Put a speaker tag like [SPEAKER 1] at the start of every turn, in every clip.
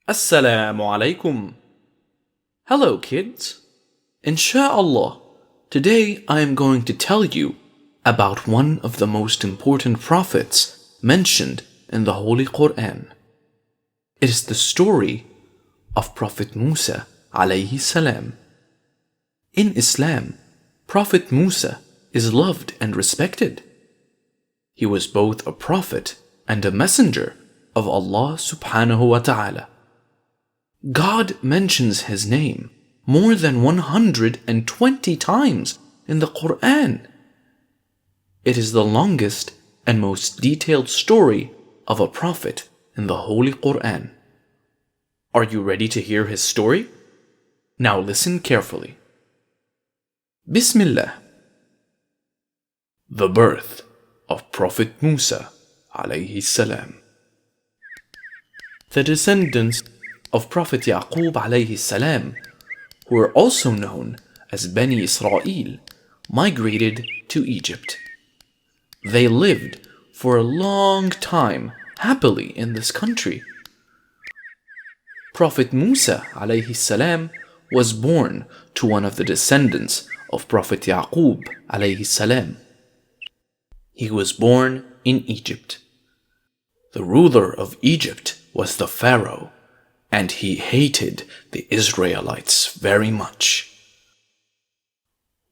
[SPEAKER 1] As-salamu Alaykum. Hello kids. Insha'Allah, today I am going to tell you about one of the most important prophets mentioned in the Holy Quran. It is the story of Prophet Musa alayhi salam. In Islam, Prophet Musa is loved and respected. He was both a prophet and a messenger of Allah subhanahu wa ta'ala. God mentions his name more than 120 times in the Quran. It is the longest and most detailed story of a prophet in the Holy Quran. Are you ready to hear his story? Now listen carefully. Bismillah. The birth of Prophet Musa alayhi salam. The descendants of Prophet Yaqub alayhi salam, who are also known as Bani Israel, migrated to Egypt. They lived for a long time happily in this country. Prophet Musa alayhi salam was born to one of the descendants of Prophet Yaqub alayhi salam. He was born in Egypt. The ruler of Egypt was the Pharaoh, and he hated the Israelites very much.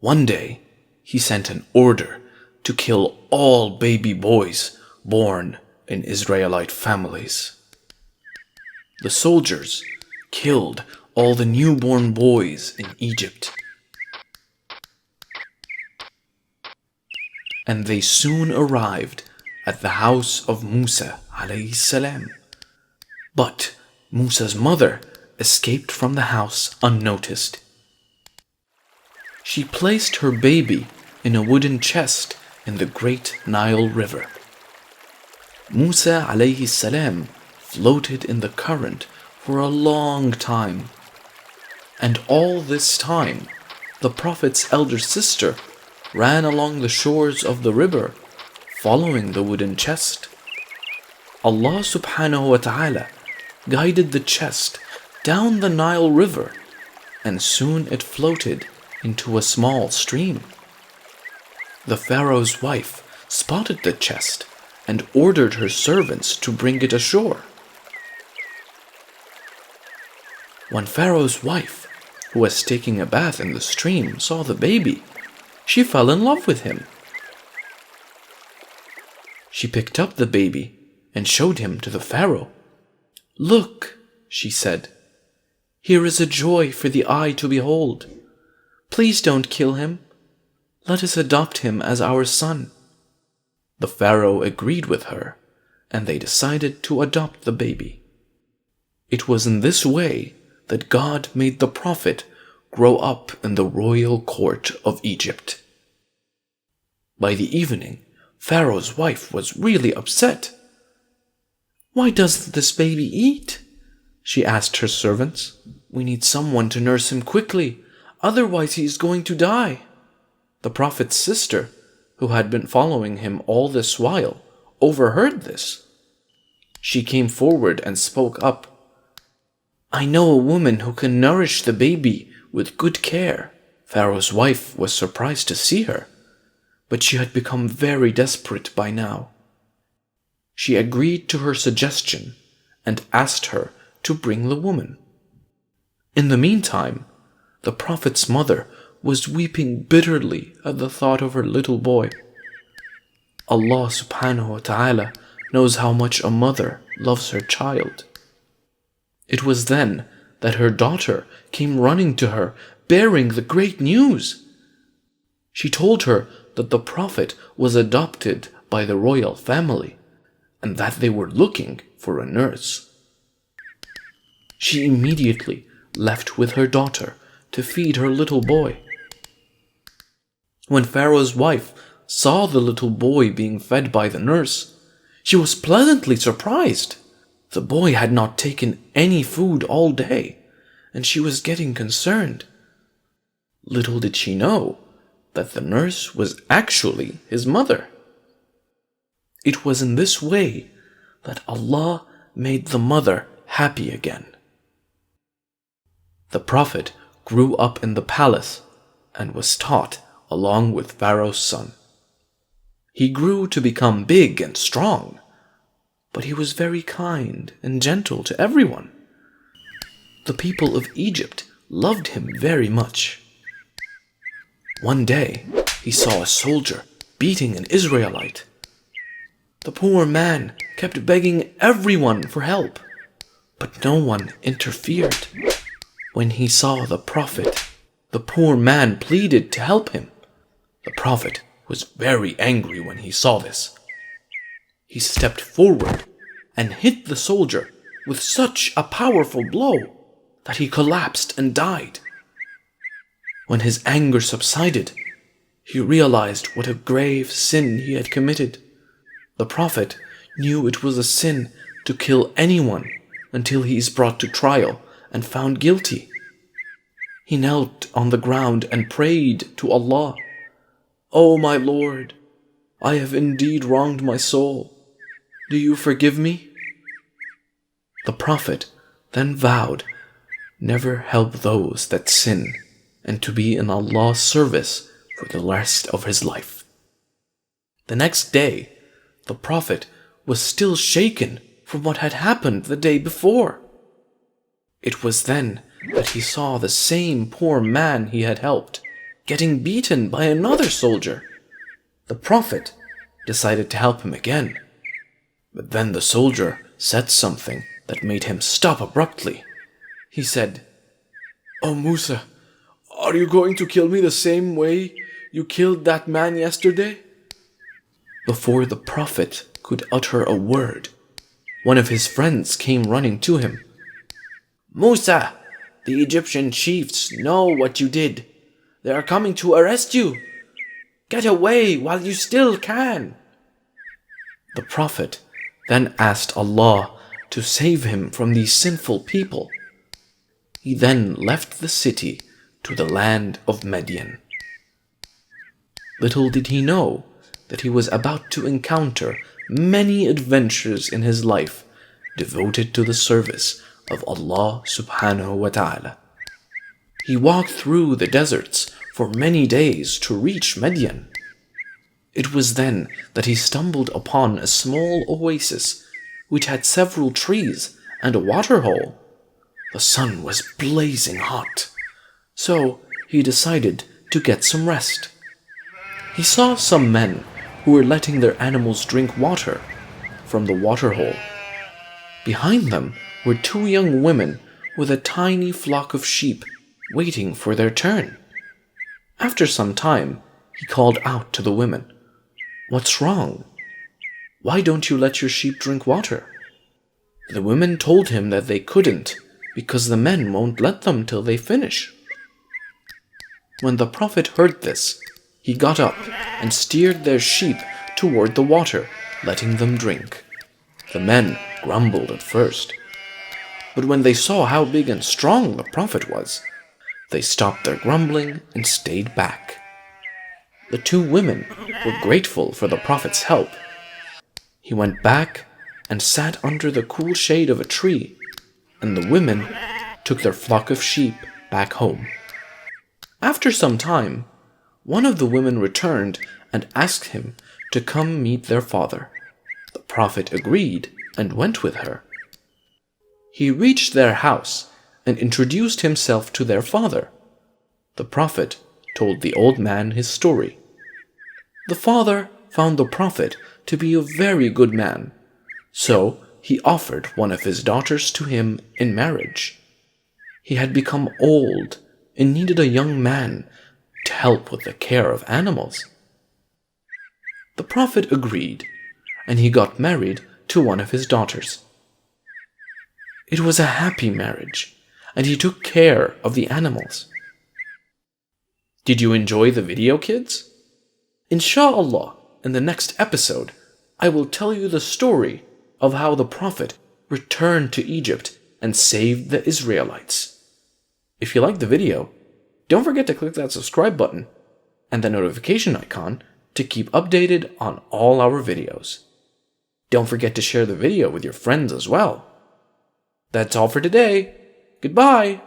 [SPEAKER 1] One day, he sent an order to kill all baby boys born in Israelite families. The soldiers killed all the newborn boys in Egypt, and they soon arrived at the house of Musa alayhi salam. But Musa's mother escaped from the house unnoticed. She placed her baby in a wooden chest in the great Nile River. Musa alayhi salam floated in the current for a long time. And all this time, the Prophet's elder sister ran along the shores of the river, following the wooden chest. Allah subhanahu wa ta'ala guided the chest down the Nile River, and soon it floated into a small stream. The Pharaoh's wife spotted the chest and ordered her servants to bring it ashore. When Pharaoh's wife, who was taking a bath in the stream, saw the baby, she fell in love with him. She picked up the baby and showed him to the Pharaoh. "Look," she said, "here is a joy for the eye to behold. Please don't kill him. Let us adopt him as our son." The Pharaoh agreed with her, and they decided to adopt the baby. It was in this way that God made the Prophet grow up in the royal court of Egypt. By the evening, Pharaoh's wife was really upset. "Why doesn't this baby eat?" she asked her servants. "We need someone to nurse him quickly, otherwise he is going to die." The Prophet's sister, who had been following him all this while, overheard this. She came forward and spoke up. "I know a woman who can nourish the baby with good care." Pharaoh's wife was surprised to see her, but she had become very desperate by now. She agreed to her suggestion and asked her to bring the woman. In the meantime, the Prophet's mother was weeping bitterly at the thought of her little boy. Allah subhanahu wa ta'ala knows how much a mother loves her child. It was then that her daughter came running to her, bearing the great news. She told her that the Prophet was adopted by the royal family, and that they were looking for a nurse. She immediately left with her daughter to feed her little boy. When Pharaoh's wife saw the little boy being fed by the nurse, she was pleasantly surprised. The boy had not taken any food all day, and she was getting concerned. Little did she know that the nurse was actually his mother. It was in this way that Allah made the mother happy again. The Prophet grew up in the palace and was taught along with Pharaoh's son. He grew to become big and strong, but he was very kind and gentle to everyone. The people of Egypt loved him very much. One day, he saw a soldier beating an Israelite. The poor man kept begging everyone for help, but no one interfered. When he saw the Prophet, the poor man pleaded to help him. The Prophet was very angry when he saw this. He stepped forward and hit the soldier with such a powerful blow that he collapsed and died. When his anger subsided, he realized what a grave sin he had committed. The Prophet knew it was a sin to kill anyone until he is brought to trial and found guilty. He knelt on the ground and prayed to Allah, "O my Lord, I have indeed wronged my soul. Do you forgive me?" The Prophet then vowed never help those that sin and to be in Allah's service for the rest of his life. The next day, the Prophet was still shaken from what had happened the day before. It was then that he saw the same poor man he had helped getting beaten by another soldier. The Prophet decided to help him again, but then the soldier said something that made him stop abruptly. He said, "Oh Musa, are you going to kill me the same way you killed that man yesterday?" Before the Prophet could utter a word, one of his friends came running to him. "Musa, the Egyptian chiefs know what you did. They are coming to arrest you. Get away while you still can." The Prophet then asked Allah to save him from these sinful people. He then left the city to the land of Midian. Little did he know that he was about to encounter many adventures in his life devoted to the service of Allah subhanahu wa ta'ala. He walked through the deserts for many days to reach Midian. It was then that he stumbled upon a small oasis which had several trees and a water hole. The sun was blazing hot, so he decided to get some rest. He saw some men who were letting their animals drink water from the water hole. Behind them were two young women with a tiny flock of sheep waiting for their turn. After some time, he called out to the women, "What's wrong? Why don't you let your sheep drink water?" The women told him that they couldn't because the men won't let them till they finish. When the Prophet heard this, he got up and steered their sheep toward the water, letting them drink. The men grumbled at first, but when they saw how big and strong the Prophet was, they stopped their grumbling and stayed back. The two women were grateful for the Prophet's help. He went back and sat under the cool shade of a tree, and the women took their flock of sheep back home. After some time, one of the women returned and asked him to come meet their father. The Prophet agreed and went with her. He reached their house and introduced himself to their father. The Prophet told the old man his story. The father found the Prophet to be a very good man, so he offered one of his daughters to him in marriage. He had become old and needed a young man to help with the care of animals. The Prophet agreed, and he got married to one of his daughters. It was a happy marriage, and he took care of the animals. Did you enjoy the video, kids? Insha'Allah, in the next episode, I will tell you the story of how the Prophet returned to Egypt and saved the Israelites. If you liked the video, don't forget to click that subscribe button and the notification icon to keep updated on all our videos. Don't forget to share the video with your friends as well. That's all for today. Goodbye!